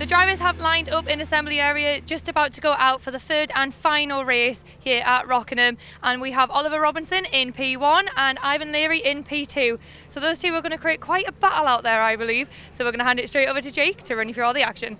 drivers have lined up in assembly area, just about to go out for the third and final race here at Rockingham. And we have Oliver Robinson in P1 and Ivan Leary in P2. So those two are going to create quite a battle out there, I believe. So we're going to hand it straight over to Jake to run you through all the action.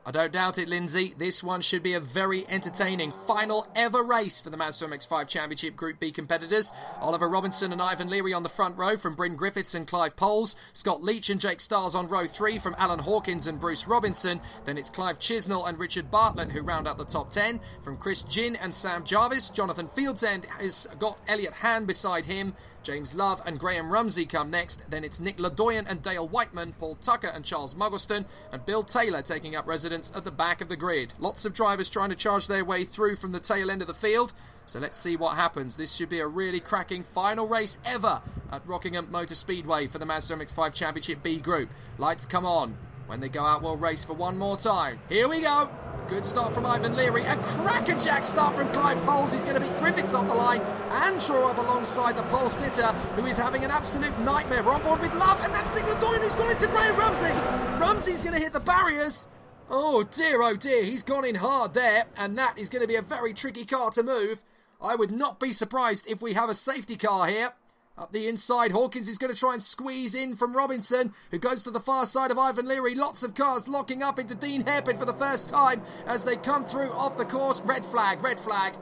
I don't doubt it, Lyndsay. This one should be a very entertaining final ever race for the Mazda MX-5 Championship Group B competitors. Oliver Robinson and Ivan Leary on the front row from Bryn Griffiths and Clive Poles. Scott Leach and Jake Stars on row 3 from Alan Hawkins and Bruce Robinson. Then it's Clive Chisnell and Richard Bartlett who round out the top 10. From Chris Ginn and Sam Jarvis, Jonathan Fieldsend has got Elliot Hand beside him. James Love and Graham Rumsey come next. Then it's Nick Ledoyen and Dale Whiteman, Paul Tucker and Charles Muggleston, and Bill Taylor taking up residence at the back of the grid. Lots of drivers trying to charge their way through from the tail end of the field. So let's see what happens. This should be a really cracking final race ever at Rockingham Motor Speedway for the Mazda MX-5 Championship B Group. Lights come on. When they go out, we'll race for one more time. Here we go. Good start from Ivan Leary. A crackerjack start from Clive Poles. He's going to beat Griffiths off the line and draw up alongside the pole sitter, who is having an absolute nightmare. We're on board with Love, and that's Nick Ledoyen who's gone into Graham Rumsey. Rumsey's going to hit the barriers. Oh dear, he's gone in hard there, and that is going to be a very tricky car to move. I would not be surprised if we have a safety car here. Up the inside, Hawkins is going to try and squeeze in from Robinson, who goes to the far side of Ivan Leary. Lots of cars locking up into Dean Hairpin for the first time as they come through off the course. Red flag, red flag.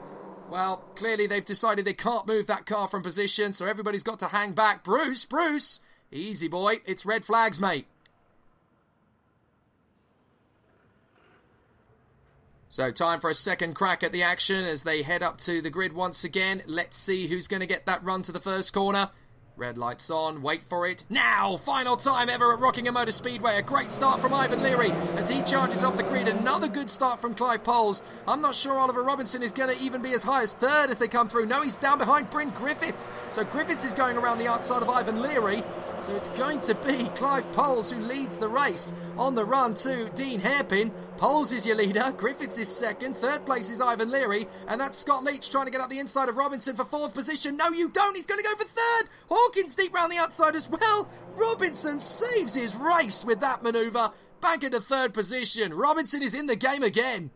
Well, clearly they've decided they can't move that car from position, so everybody's got to hang back. Bruce, easy boy, it's red flags, mate. So time for a second crack at the action as they head up to the grid once again. Let's see who's going to get that run to the first corner. Red lights on, wait for it. Now, final time ever at Rockingham Motor Speedway. A great start from Ivan Leary as he charges off the grid. Another good start from Clive Poles. I'm not sure Oliver Robinson is going to even be as high as third as they come through. No, he's down behind Bryn Griffiths. So Griffiths is going around the outside of Ivan Leary. So it's going to be Clive Poles who leads the race on the run to Dean Hairpin. Poles is your leader, Griffiths is second, third place is Ivan Leary, and that's Scott Leach trying to get up the inside of Robinson for fourth position. No, you don't, he's going to go for third. Hawkins deep round the outside as well. Robinson saves his race with that manoeuvre, back into third position. Robinson is in the game again.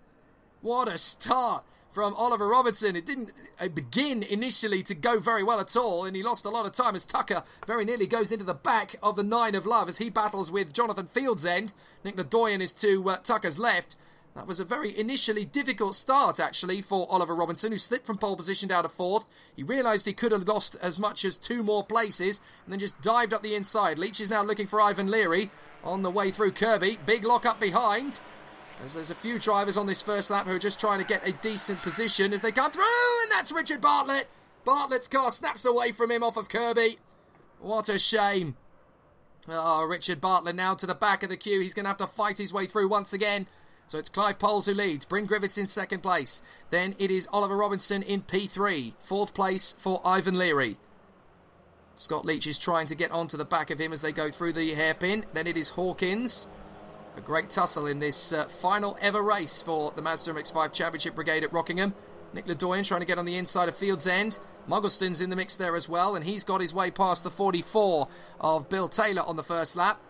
What a start from Oliver Robinson. It didn't begin initially to go very well at all, and he lost a lot of time as Tucker very nearly goes into the back of the 9 of Love as he battles with Jonathan Fieldsend. Nick Ledoyen is to Tucker's left. That was a very initially difficult start, actually, for Oliver Robinson, who slipped from pole position down to fourth. He realised he could have lost as much as 2 more places, and then just dived up the inside. Leach is now looking for Ivan Leary on the way through Corby. Big lock up behind, as there's a few drivers on this first lap who are just trying to get a decent position as they come through, and that's Richard Bartlett. Bartlett's car snaps away from him off of Corby. What a shame. Oh, Richard Bartlett now to the back of the queue. He's going to have to fight his way through once again. So it's Clive Poles who leads. Bryn Griffiths in second place. Then it is Oliver Robinson in P3. Fourth place for Ivan Leary. Scott Leach is trying to get onto the back of him as they go through the hairpin. Then it is Hawkins. A great tussle in this final ever race for the Mazda MX-5 Championship Brigade at Rockingham. Nick Ledoyen trying to get on the inside of Fieldsend. Muggleston's in the mix there as well, and he's got his way past the 44 of Bill Taylor on the first lap.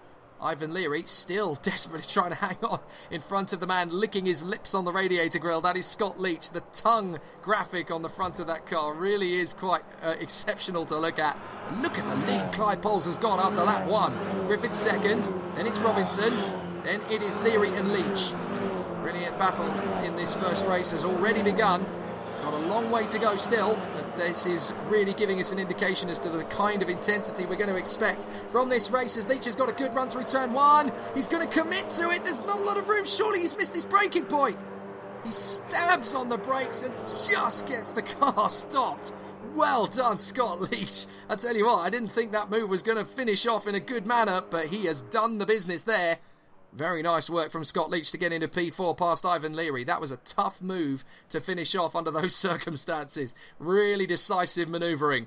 Ivan Leary still desperately trying to hang on in front of the man licking his lips on the radiator grill. That is Scott Leach. The tongue graphic on the front of that car really is quite exceptional to look at. Look at the lead Clive Poles has got after lap 1. Griffiths second, then it's Robinson, then it is Leary and Leach. Brilliant battle in this first race has already begun. Got a long way to go still, but this is really giving us an indication as to the kind of intensity we're going to expect from this race as Leach has got a good run through turn 1. He's going to commit to it. There's not a lot of room. Surely he's missed his braking point. He stabs on the brakes and just gets the car stopped. Well done, Scott Leach. I tell you what, I didn't think that move was going to finish off in a good manner, but he has done the business there. Very nice work from Scott Leach to get into P4 past Ivan Leary. That was a tough move to finish off under those circumstances. Really decisive manoeuvring.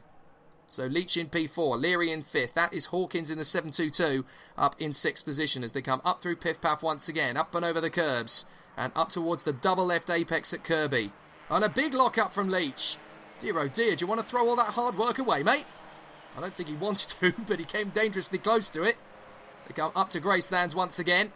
So Leach in P4, Leary in 5th. That is Hawkins in the 722 up in 6th position as they come up through Piff Paff once again. Up and over the curbs and up towards the double left apex at Corby. And a big lock up from Leach. Dear oh dear, do you want to throw all that hard work away, mate? I don't think he wants to, but he came dangerously close to it. They come up to Gracelands once again.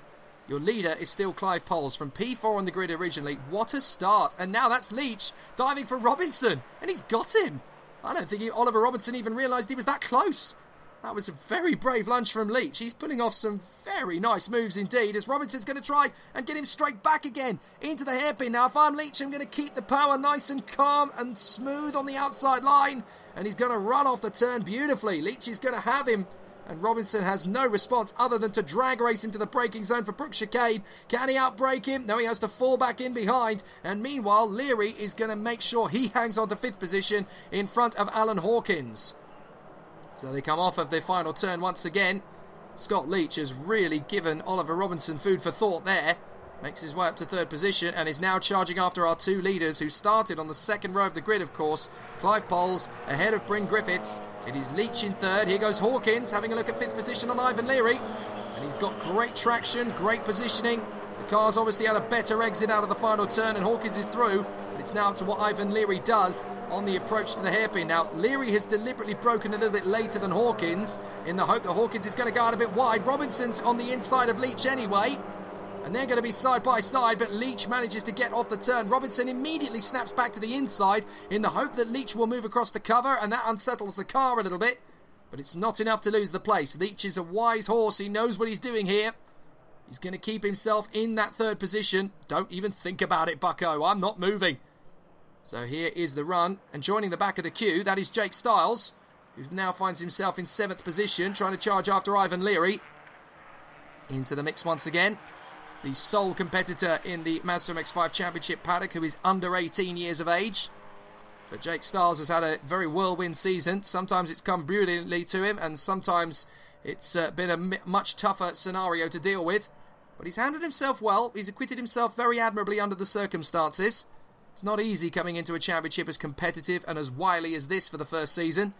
Your leader is still Clive Poles from P4 on the grid originally. What a start. And now that's Leach diving for Robinson. And he's got him. I don't think Oliver Robinson even realised he was that close. That was a very brave lunge from Leach. He's pulling off some very nice moves indeed, as Robinson's going to try and get him straight back again into the hairpin. Now, if I'm Leach, I'm going to keep the power nice and calm and smooth on the outside line. And he's going to run off the turn beautifully. Leach is going to have him. And Robinson has no response other than to drag race into the braking zone for Brooks Chicane. Can he outbrake him? No, he has to fall back in behind. And meanwhile, Leary is going to make sure he hangs on to 5th position in front of Alan Hawkins. So they come off of their final turn once again. Scott Leach has really given Oliver Robinson food for thought there. Makes his way up to 3rd position and is now charging after our 2 leaders who started on the 2nd row of the grid, of course. Clive Poles ahead of Bryn Griffiths. It is Leach in 3rd. Here goes Hawkins having a look at 5th position on Ivan Leary. And he's got great traction, great positioning. The car's obviously had a better exit out of the final turn and Hawkins is through. But it's now up to what Ivan Leary does on the approach to the hairpin. Now, Leary has deliberately broken a little bit later than Hawkins in the hope that Hawkins is going to go out a bit wide. Robinson's on the inside of Leach anyway. And they're going to be side by side, but Leach manages to get off the turn. Robinson immediately snaps back to the inside in the hope that Leach will move across the cover, and that unsettles the car a little bit. But it's not enough to lose the place. Leach is a wise horse. He knows what he's doing here. He's going to keep himself in that 3rd position. Don't even think about it, bucko. I'm not moving. So here is the run. And joining the back of the queue, that is Jake Stiles, who now finds himself in 7th position, trying to charge after Ivan Leary. Into the mix once again. The sole competitor in the Mazda MX-5 Championship paddock, who is under 18 years of age. But Jake Stiles has had a very whirlwind season. Sometimes it's come brilliantly to him, and sometimes it's been a much tougher scenario to deal with. But he's handled himself well. He's acquitted himself very admirably under the circumstances. It's not easy coming into a championship as competitive and as wily as this for the first season.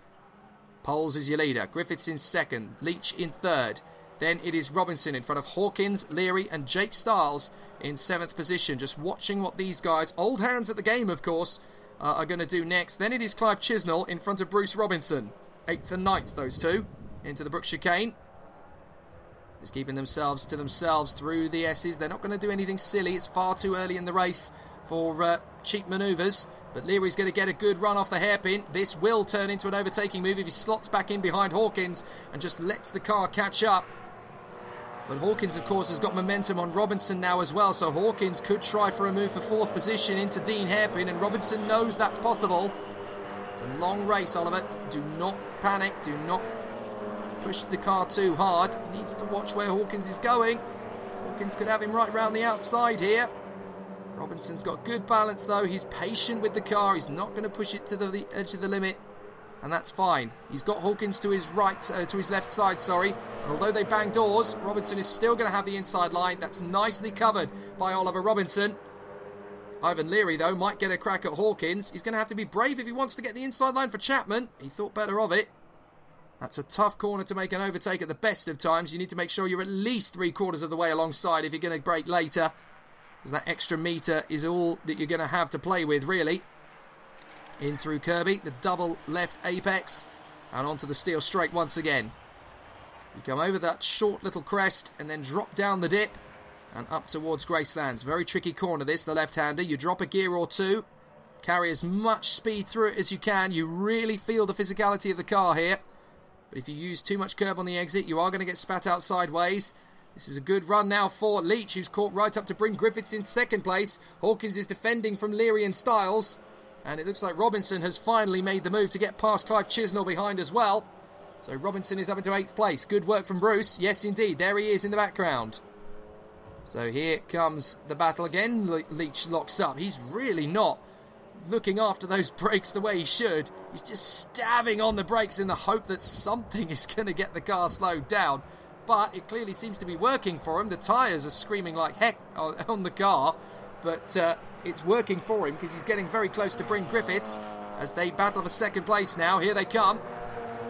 Poles is your leader. Griffiths in 2nd. Leach in 3rd. Then it is Robinson in front of Hawkins, Leary and Jake Stiles in 7th position. Just watching what these guys, old hands at the game of course, are going to do next. Then it is Clive Chisnell in front of Bruce Robinson. 8th and 9th, those two, into the Brooks Chicane. Just keeping themselves to themselves through the S's. They're not going to do anything silly. It's far too early in the race for cheap manoeuvres. But Leary's going to get a good run off the hairpin. This will turn into an overtaking move if he slots back in behind Hawkins and just lets the car catch up. But Hawkins, of course, has got momentum on Robinson now as well, so Hawkins could try for a move for 4th position into Dean Hairpin, and Robinson knows that's possible. It's a long race, Oliver. Do not panic. Do not push the car too hard. He needs to watch where Hawkins is going. Hawkins could have him right round the outside here. Robinson's got good balance, though. He's patient with the car. He's not going to push it to the edge of the limit. And that's fine. He's got Hawkins to his right, to his left side, sorry. And although they bang doors, Robinson is still going to have the inside line. That's nicely covered by Oliver Robinson. Ivan Leary, though, might get a crack at Hawkins. He's going to have to be brave if he wants to get the inside line for Chapman. He thought better of it. That's a tough corner to make an overtake at the best of times. You need to make sure you're at least 3/4 of the way alongside if you're going to brake later. Because that extra metre is all that you're going to have to play with, really. In through Corby, the double left apex, and onto the steel straight once again. You come over that short little crest and then drop down the dip and up towards Gracelands. Very tricky corner this, the left-hander. You drop a gear or two, carry as much speed through it as you can. You really feel the physicality of the car here. But if you use too much curb on the exit, you are going to get spat out sideways. This is a good run now for Leach, who's caught right up to Bryn Griffiths in 2nd place. Hawkins is defending from Leary and Stiles. And it looks like Robinson has finally made the move to get past Clive Chisnell behind as well. So Robinson is up into 8th place. Good work from Bruce. Yes, indeed. There he is in the background. So here comes the battle again. Leach locks up. He's really not looking after those brakes the way he should. He's just stabbing on the brakes in the hope that something is going to get the car slowed down. But it clearly seems to be working for him. The tyres are screaming like heck on the car. But it's working for him because he's getting very close to Bryn Griffiths as they battle for 2nd place now. Here they come.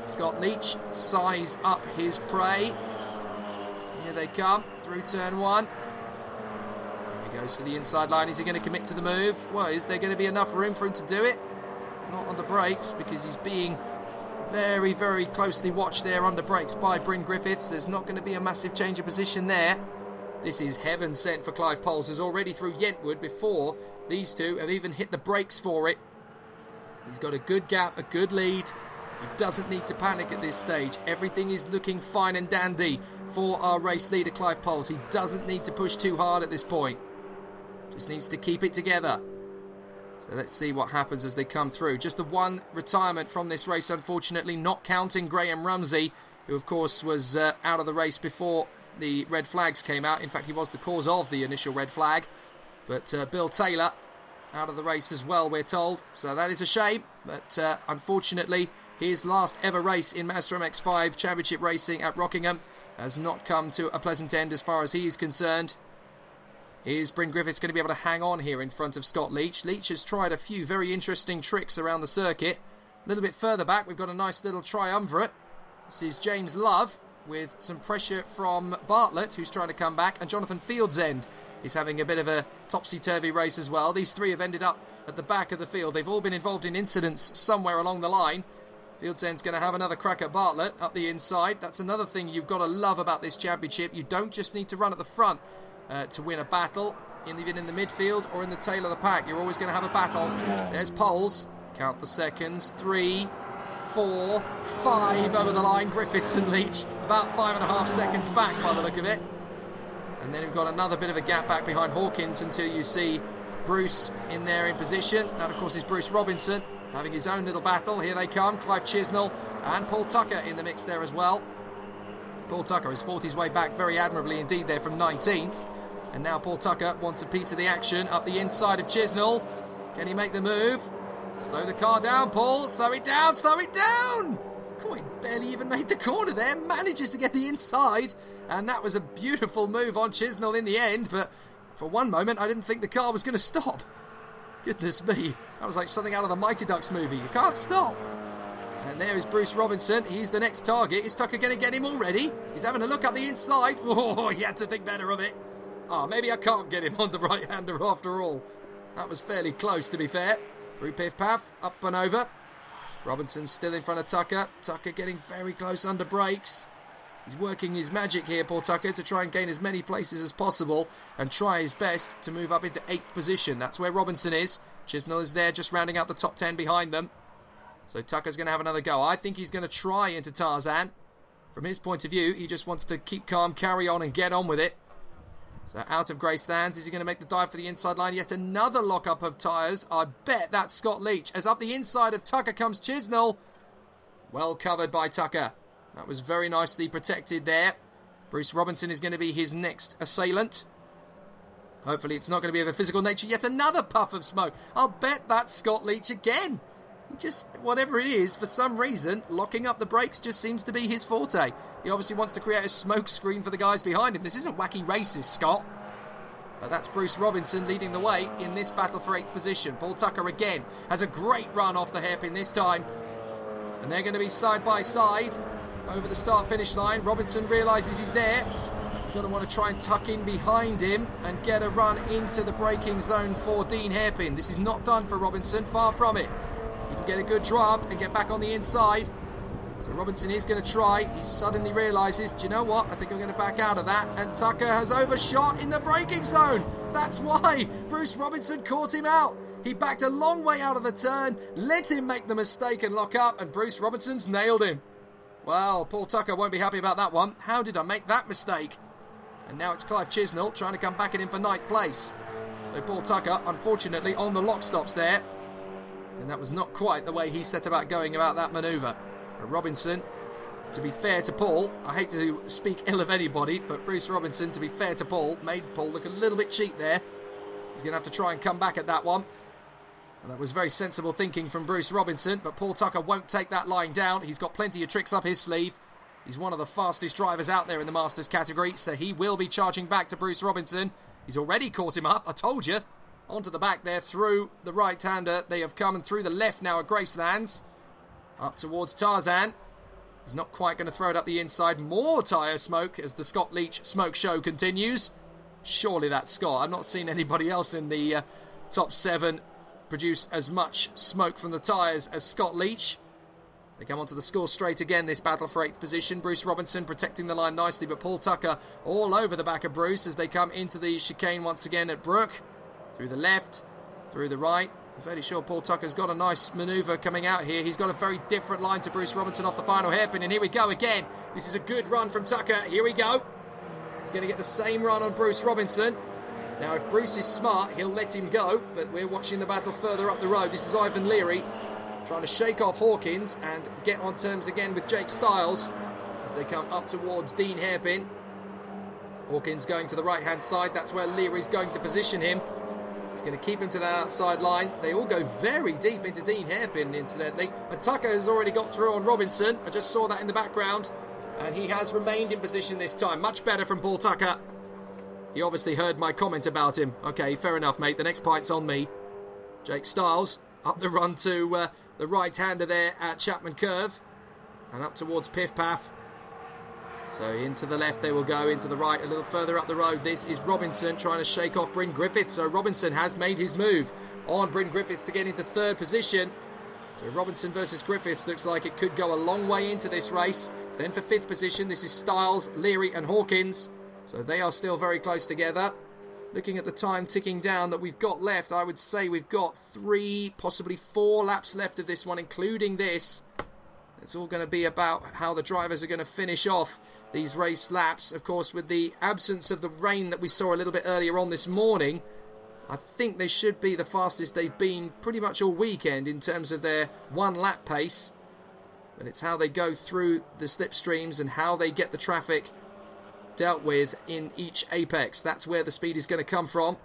Scott Leach size up his prey. Here they come through turn 1. He goes for the inside line. Is he going to commit to the move? Well, is there going to be enough room for him to do it? Not on the brakes because he's being very, very closely watched there under brakes by Bryn Griffiths. There's not going to be a massive change of position there. This is heaven sent for Clive Poles, who's already through Yentwood before these two have even hit the brakes for it. He's got a good gap, a good lead. He doesn't need to panic at this stage. Everything is looking fine and dandy for our race leader, Clive Poles. He doesn't need to push too hard at this point. Just needs to keep it together. So let's see what happens as they come through. Just the one retirement from this race, unfortunately, not counting Graham Rumsey, who, of course, was out of the race before the red flags came out. In fact, he was the cause of the initial red flag. But Bill Taylor out of the race as well, we're told. So that is a shame. But unfortunately, his last ever race in Mazda MX-5 Championship racing at Rockingham has not come to a pleasant end as far as he is concerned. Is Bryn Griffiths going to be able to hang on here in front of Scott Leach? Leach has tried a few very interesting tricks around the circuit. A little bit further back, we've got a nice little triumvirate. This is James Love with some pressure from Bartlett, who's trying to come back, and Jonathan Fieldsend is having a bit of a topsy-turvy race as well. These three have ended up at the back of the field. They've all been involved in incidents somewhere along the line. Fieldsend's going to have another crack at Bartlett up the inside. That's another thing you've got to love about this championship. You don't just need to run at the front to win a battle, even in the midfield or in the tail of the pack. You're always going to have a battle. There's Poles. Count the seconds. 3, 4, 5 over the line. Griffiths and Leach about 5.5 seconds back by the look of it. And then we've got another bit of a gap back behind Hawkins until you see Bruce in there in position. That, of course, is Bruce Robinson having his own little battle. Here they come. Clive Chisnell and Paul Tucker in the mix there as well. Paul Tucker has fought his way back very admirably indeed there from 19th. And now Paul Tucker wants a piece of the action up the inside of Chisnell. Can he make the move? Slow the car down, Paul. Slow it down. Slow it down. Oh, he barely even made the corner there. Manages to get the inside. And that was a beautiful move on Chisnell in the end. But for one moment, I didn't think the car was going to stop. Goodness me. That was like something out of the Mighty Ducks movie. You can't stop. And there is Bruce Robinson. He's the next target. Is Tucker going to get him already? He's having a look up the inside. Oh, he had to think better of it. Oh, maybe I can't get him on the right-hander after all. That was fairly close, to be fair. Through Piff Paff, up and over. Robinson's still in front of Tucker. Tucker getting very close under brakes. He's working his magic here, Paul Tucker, to try and gain as many places as possible and try his best to move up into 8th position. That's where Robinson is. Chisnell is there, just rounding out the top 10 behind them. So Tucker's going to have another go. I think he's going to try into Tarzan. From his point of view, he just wants to keep calm, carry on and get on with it. So out of Greystands, is he going to make the dive for the inside line? Yet another lock-up of tyres. I bet that's Scott Leach. As up the inside of Tucker comes Chisnell. Well covered by Tucker. That was very nicely protected there. Bruce Robinson is going to be his next assailant. Hopefully it's not going to be of a physical nature. Yet another puff of smoke. I'll bet that's Scott Leach again. Just, whatever it is, for some reason, locking up the brakes just seems to be his forte. He obviously wants to create a smoke screen for the guys behind him. This isn't wacky races, Scott. But that's Bruce Robinson leading the way in this battle for 8th position. Paul Tucker again has a great run off the hairpin this time. And they're going to be side by side over the start-finish line. Robinson realises he's there. He's going to want to try and tuck in behind him and get a run into the braking zone for Dean Hairpin. This is not done for Robinson, far from it. He can get a good draft and get back on the inside. So Robinson is going to try. He suddenly realises, do you know what? I think I'm going to back out of that. And Tucker has overshot in the braking zone. That's why Bruce Robinson caught him out. He backed a long way out of the turn, let him make the mistake and lock up, and Bruce Robinson's nailed him. Well, Paul Tucker won't be happy about that one. How did I make that mistake? And now it's Clive Chisnell trying to come back at him for 9th place. So Paul Tucker, unfortunately, on the lock stops there. And that was not quite the way he set about going about that manoeuvre. But Robinson, to be fair to Paul, I hate to speak ill of anybody, but Bruce Robinson, to be fair to Paul, made Paul look a little bit cheap there. He's going to have to try and come back at that one. And that was very sensible thinking from Bruce Robinson, but Paul Tucker won't take that line down. He's got plenty of tricks up his sleeve. He's one of the fastest drivers out there in the Masters category, so he will be charging back to Bruce Robinson. He's already caught him up, I told you. Onto the back there, through the right-hander. They have come and through the left now at Gracelands. Up towards Tarzan. He's not quite going to throw it up the inside. More tyre smoke as the Scott Leach smoke show continues. Surely that's Scott. I've not seen anybody else in the top 7 produce as much smoke from the tyres as Scott Leach. They come onto the score straight again, this battle for 8th position. Bruce Robinson protecting the line nicely, but Paul Tucker all over the back of Bruce as they come into the chicane once again at Brook. Through the left, through the right. I'm fairly sure Paul Tucker's got a nice manoeuvre coming out here. He's got a very different line to Bruce Robinson off the final hairpin, and here we go again. This is a good run from Tucker. Here we go. He's going to get the same run on Bruce Robinson. Now, if Bruce is smart, he'll let him go, but we're watching the battle further up the road. This is Ivan Leary trying to shake off Hawkins and get on terms again with Jake Styles as they come up towards Dean Hairpin. Hawkins going to the right-hand side. That's where Leary's going to position him. He's going to keep him to that outside line. They all go very deep into Dean Hairpin, incidentally. And Tucker has already got through on Robinson. I just saw that in the background. And he has remained in position this time. Much better from Paul Tucker. He obviously heard my comment about him. Okay, fair enough, mate. The next pite's on me. Jake Styles up the run to the right-hander there at Chapman Curve. And up towards Piff Paff. So into the left they will go, into the right a little further up the road. This is Robinson trying to shake off Bryn Griffiths. So Robinson has made his move on Bryn Griffiths to get into 3rd position. So Robinson versus Griffiths looks like it could go a long way into this race. Then for 5th position, this is Styles, Leary and Hawkins. So they are still very close together. Looking at the time ticking down that we've got left, I would say we've got 3, possibly 4 laps left of this one, including this. It's all going to be about how the drivers are going to finish off these race laps. Of course, with the absence of the rain that we saw a little bit earlier on this morning, I think they should be the fastest they've been pretty much all weekend in terms of their 1 lap pace. But it's how they go through the slipstreams and how they get the traffic dealt with in each apex. That's where the speed is going to come from.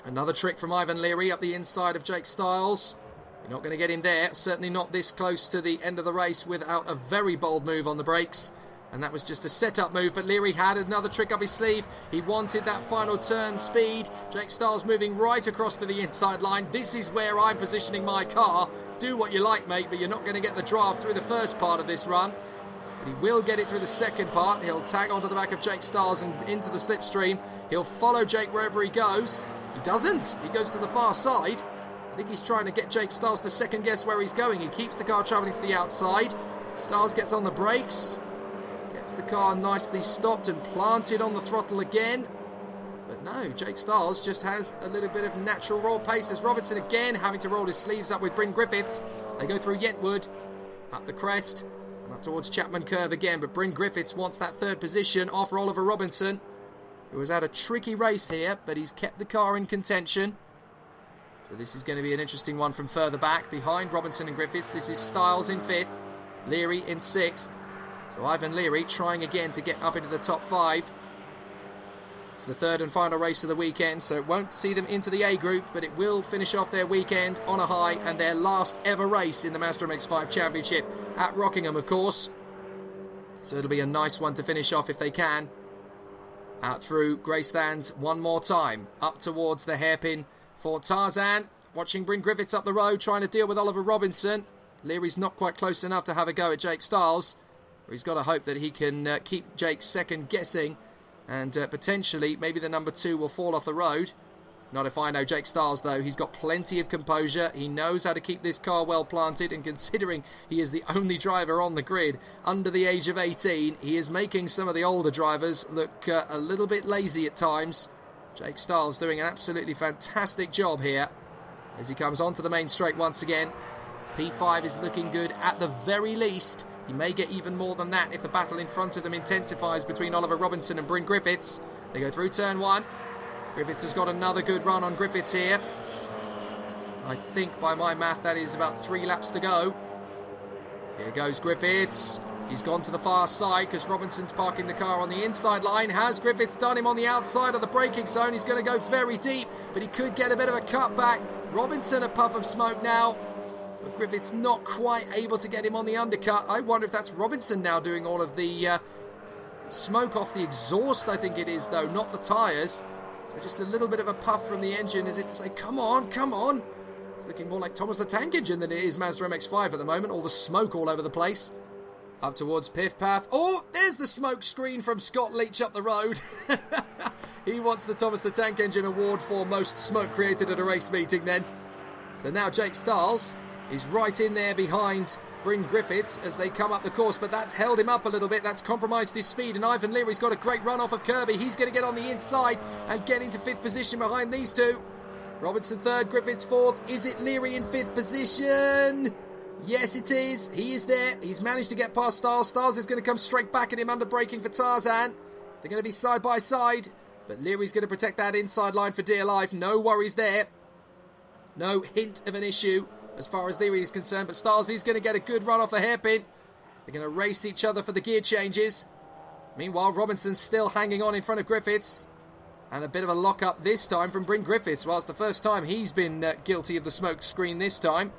Another trick from Ivan Leary up the inside of Jake Styles. You're not going to get him there. Certainly not this close to the end of the race without a very bold move on the brakes. And that was just a set-up move, but Leary had another trick up his sleeve. He wanted that final turn speed. Jake Styles moving right across to the inside line. This is where I'm positioning my car. Do what you like, mate, but you're not going to get the draft through the first part of this run. But he will get it through the second part. He'll tag onto the back of Jake Styles and into the slipstream. He'll follow Jake wherever he goes. He doesn't. He goes to the far side. I think he's trying to get Jake Styles to second guess where he's going. He keeps the car travelling to the outside. Styles gets on the brakes. Gets the car nicely stopped and planted on the throttle again. But no, Jake Styles just has a little bit of natural roll pace as Robinson again having to roll his sleeves up with Bryn Griffiths. They go through Yentwood, up the crest, and up towards Chapman Curve again. But Bryn Griffiths wants that 3rd position off Oliver Robinson, who has had a tricky race here, but he's kept the car in contention. So this is going to be an interesting one from further back. Behind Robinson and Griffiths, this is Styles in 5th, Leary in 6th. So Ivan Leary trying again to get up into the top 5. It's the 3rd and final race of the weekend, so it won't see them into the A group, but it will finish off their weekend on a high and their last ever race in the Mazda MX-5 Championship at Rockingham, of course. So it'll be a nice one to finish off if they can. Out through Gracelands one more time, up towards the hairpin for Tarzan. Watching Bryn Griffiths up the road, trying to deal with Oliver Robinson. Leary's not quite close enough to have a go at Jake Styles. He's got to hope that he can keep Jake second guessing, and potentially maybe the number 2 will fall off the road. Not if I know Jake Styles, though. He's got plenty of composure. He knows how to keep this car well planted, and considering he is the only driver on the grid under the age of 18, he is making some of the older drivers look a little bit lazy at times. Jake Styles doing an absolutely fantastic job here as he comes onto the main straight once again. P5 is looking good at the very least. He may get even more than that if the battle in front of them intensifies between Oliver Robinson and Bryn Griffiths. They go through turn 1. Griffiths has got another good run on Griffiths here. I think by my math that is about 3 laps to go. Here goes Griffiths. He's gone to the far side because Robinson's parking the car on the inside line. Has Griffiths done him on the outside of the braking zone? He's going to go very deep, but he could get a bit of a cutback. Robinson a puff of smoke now. But Griffiths not quite able to get him on the undercut. I wonder if that's Robinson now doing all of the smoke off the exhaust, I think it is, though, not the tyres. So just a little bit of a puff from the engine as if to say, come on, come on. It's looking more like Thomas the Tank Engine than it is Mazda MX-5 at the moment. All the smoke all over the place. Up towards Piff Paff. Oh, there's the smoke screen from Scott Leach up the road. He wants the Thomas the Tank Engine award for most smoke created at a race meeting then. So now Jake Styles is right in there behind Bryn Griffiths as they come up the course, but that's held him up a little bit. That's compromised his speed, and Ivan Leary's got a great run off of Corby. He's going to get on the inside and get into 5th position behind these two. Robinson 3rd, Griffiths 4th. Is it Leary in 5th position? Yes, it is. He is there. He's managed to get past Stiles. Stiles is going to come straight back at him under braking for Tarzan. They're going to be side by side, but Leary's going to protect that inside line for dear life. No worries there. No hint of an issue as far as Leary is concerned, but Stiles is going to get a good run off the hairpin. They're going to race each other for the gear changes. Meanwhile, Robinson's still hanging on in front of Griffiths. And a bit of a lock-up this time from Bryn Griffiths. Well, it's the first time he's been guilty of the smoke screen this time.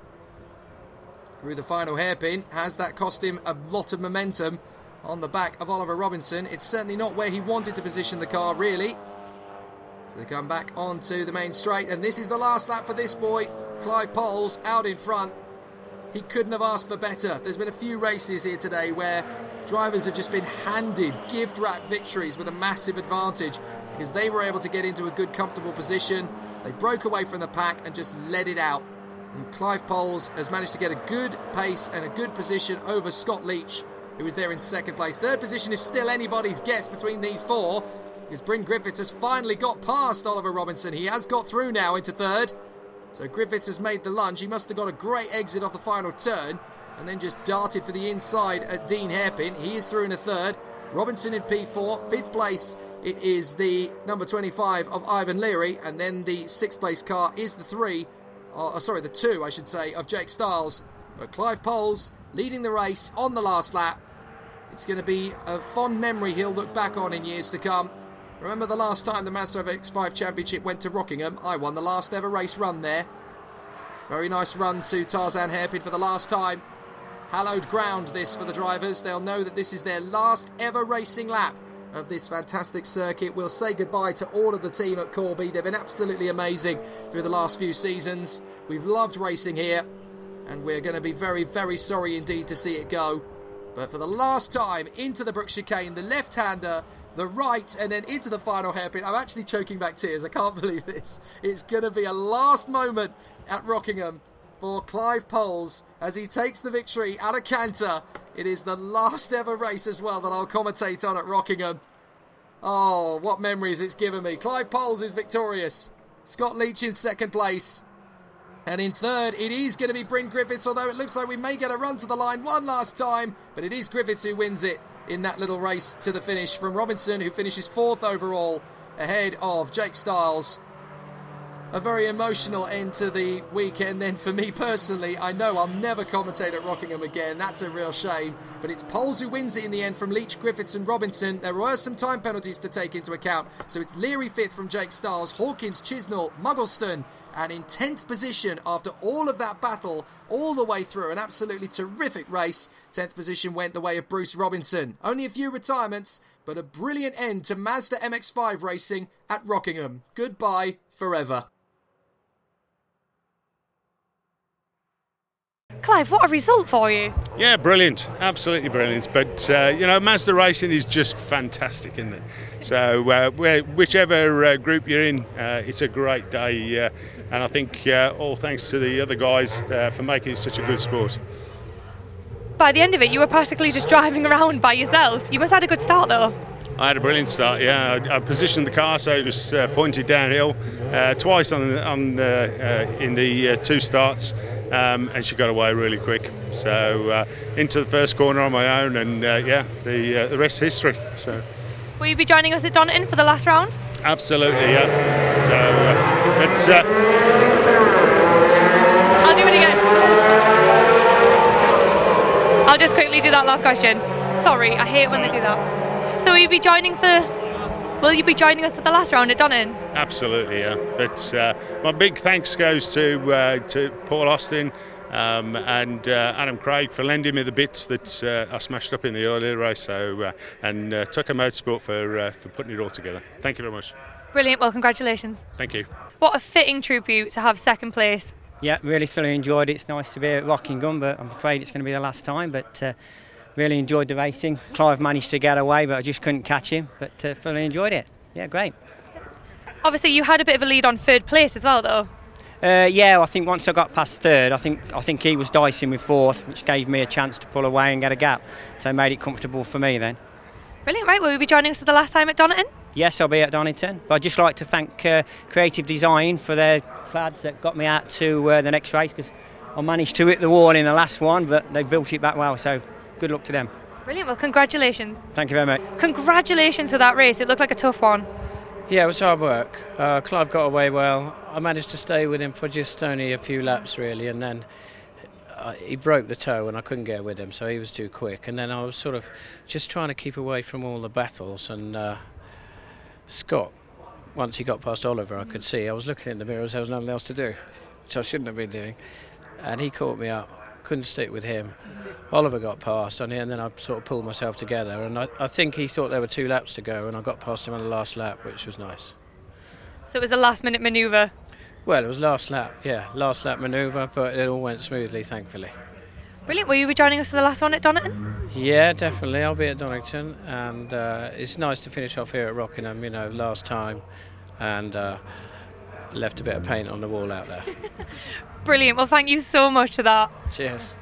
Through the final hairpin. Has that cost him a lot of momentum on the back of Oliver Robinson? It's certainly not where he wanted to position the car, really. So they come back onto the main straight. And this is the last lap for this boy. Clive Poles out in front. He couldn't have asked for better. There's been a few races here today where drivers have just been handed gift-wrapped victories with a massive advantage because they were able to get into a good, comfortable position. They broke away from the pack and just let it out. And Clive Poles has managed to get a good pace and a good position over Scott Leach, who was there in 2nd place. 3rd position is still anybody's guess between these four, because Bryn Griffiths has finally got past Oliver Robinson. He has got through now into 3rd. So Griffiths has made the lunge. He must have got a great exit off the final turn and then just darted for the inside at Dean Hairpin. He is through in a 3rd. Robinson in P4. 5th place, it is the number 25 of Ivan Leary. And then the 6th place car is the 2, I should say, of Jake Stiles. But Clive Poles leading the race on the last lap. It's going to be a fond memory he'll look back on in years to come. Remember the last time the Mazda MX-5 Championship went to Rockingham? I won the last ever race run there. Very nice run to Tarzan Hairpin for the last time. Hallowed ground this for the drivers. They'll know that this is their last ever racing lap of this fantastic circuit. We'll say goodbye to all of the team at Corby. They've been absolutely amazing through the last few seasons. We've loved racing here, and we're going to be very, very sorry indeed to see it go. But for the last time, into the Brook Chicane, the left-hander, the right, and then into the final hairpin. I'm actually choking back tears. I can't believe this. It's going to be a last moment at Rockingham for Clive Poles as he takes the victory at a canter. It is the last ever race as well that I'll commentate on at Rockingham. Oh, what memories it's given me. Clive Poles is victorious. Scott Leach in 2nd place. And in 3rd, it is going to be Bryn Griffiths, although it looks like we may get a run to the line one last time. But it is Griffiths who wins it in that little race to the finish from Robinson, who finishes 4th overall ahead of Jake Stiles. A very emotional end to the weekend then for me personally. I know I'll never commentate at Rockingham again. That's a real shame. But it's Poles who wins it in the end from Leach, Griffiths and Robinson. There were some time penalties to take into account. So it's Leary 5th from Jake Stiles, Hawkins, Chisnell, Muggleston. And in 10th position after all of that battle all the way through. An absolutely terrific race. 10th position went the way of Bruce Robinson. Only a few retirements, but a brilliant end to Mazda MX-5 racing at Rockingham. Goodbye forever. Clive, what a result for you. Yeah, brilliant. Absolutely brilliant. But, Mazda racing is just fantastic, isn't it? So whichever group you're in, it's a great day. And I think all thanks to the other guys for making it such a good sport. By the end of it, you were practically just driving around by yourself. You must have had a good start, though. I had a brilliant start, yeah. I positioned the car so it was pointed downhill twice in the 2 starts. And she got away really quick. So into the first corner on my own, and the rest is history. So, will you be joining us at Donington for the last round? Absolutely, yeah. So, I'll do it again. I'll just quickly do that last question. Sorry, I hate when they do that. So will you be joining us at the last round at Donington? Absolutely, yeah. But my big thanks goes to Paul Austin and Adam Craig for lending me the bits that I smashed up in the earlier race. So and Tucker Motorsport for putting it all together. Thank you very much. Brilliant. Well, congratulations. Thank you. What a fitting tribute to have 2nd place. Yeah, really thoroughly enjoyed it. It's nice to be at Rockingham, but I'm afraid it's going to be the last time. But really enjoyed the racing. Clive managed to get away, but I just couldn't catch him. But thoroughly enjoyed it. Yeah, great. Obviously, you had a bit of a lead on 3rd place as well, though. Yeah, I think once I got past third, I think he was dicing with fourth, which gave me a chance to pull away and get a gap. So it made it comfortable for me then. Brilliant, right, will you be joining us for the last time at Donington? Yes, I'll be at Donington. But I'd just like to thank Creative Design for their plaids that got me out to the next race, because I managed to hit the wall in the last one, but they built it back well, so good luck to them. Brilliant, well congratulations. Thank you very much. Congratulations for that race, it looked like a tough one. Yeah, it was hard work. Clive got away well. I managed to stay with him for just only a few laps really, and then he broke the toe and I couldn't get with him, so he was too quick. And then I was sort of just trying to keep away from all the battles, and Scott, once he got past Oliver, I could see, I was looking in the mirrors, there was nothing else to do, which I shouldn't have been doing. And he caught me up, couldn't stick with him. Oliver got past, and then I sort of pulled myself together, and I think he thought there were 2 laps to go, and I got past him on the last lap, which was nice. So it was a last minute manoeuvre? Well, it was last lap, yeah, last lap manoeuvre, but it all went smoothly, thankfully. Brilliant, will you be joining us for the last one at Donington? Yeah, definitely, I'll be at Donington, and it's nice to finish off here at Rockingham, you know, last time, and left a bit of paint on the wall out there. Brilliant, well thank you so much for that. Cheers.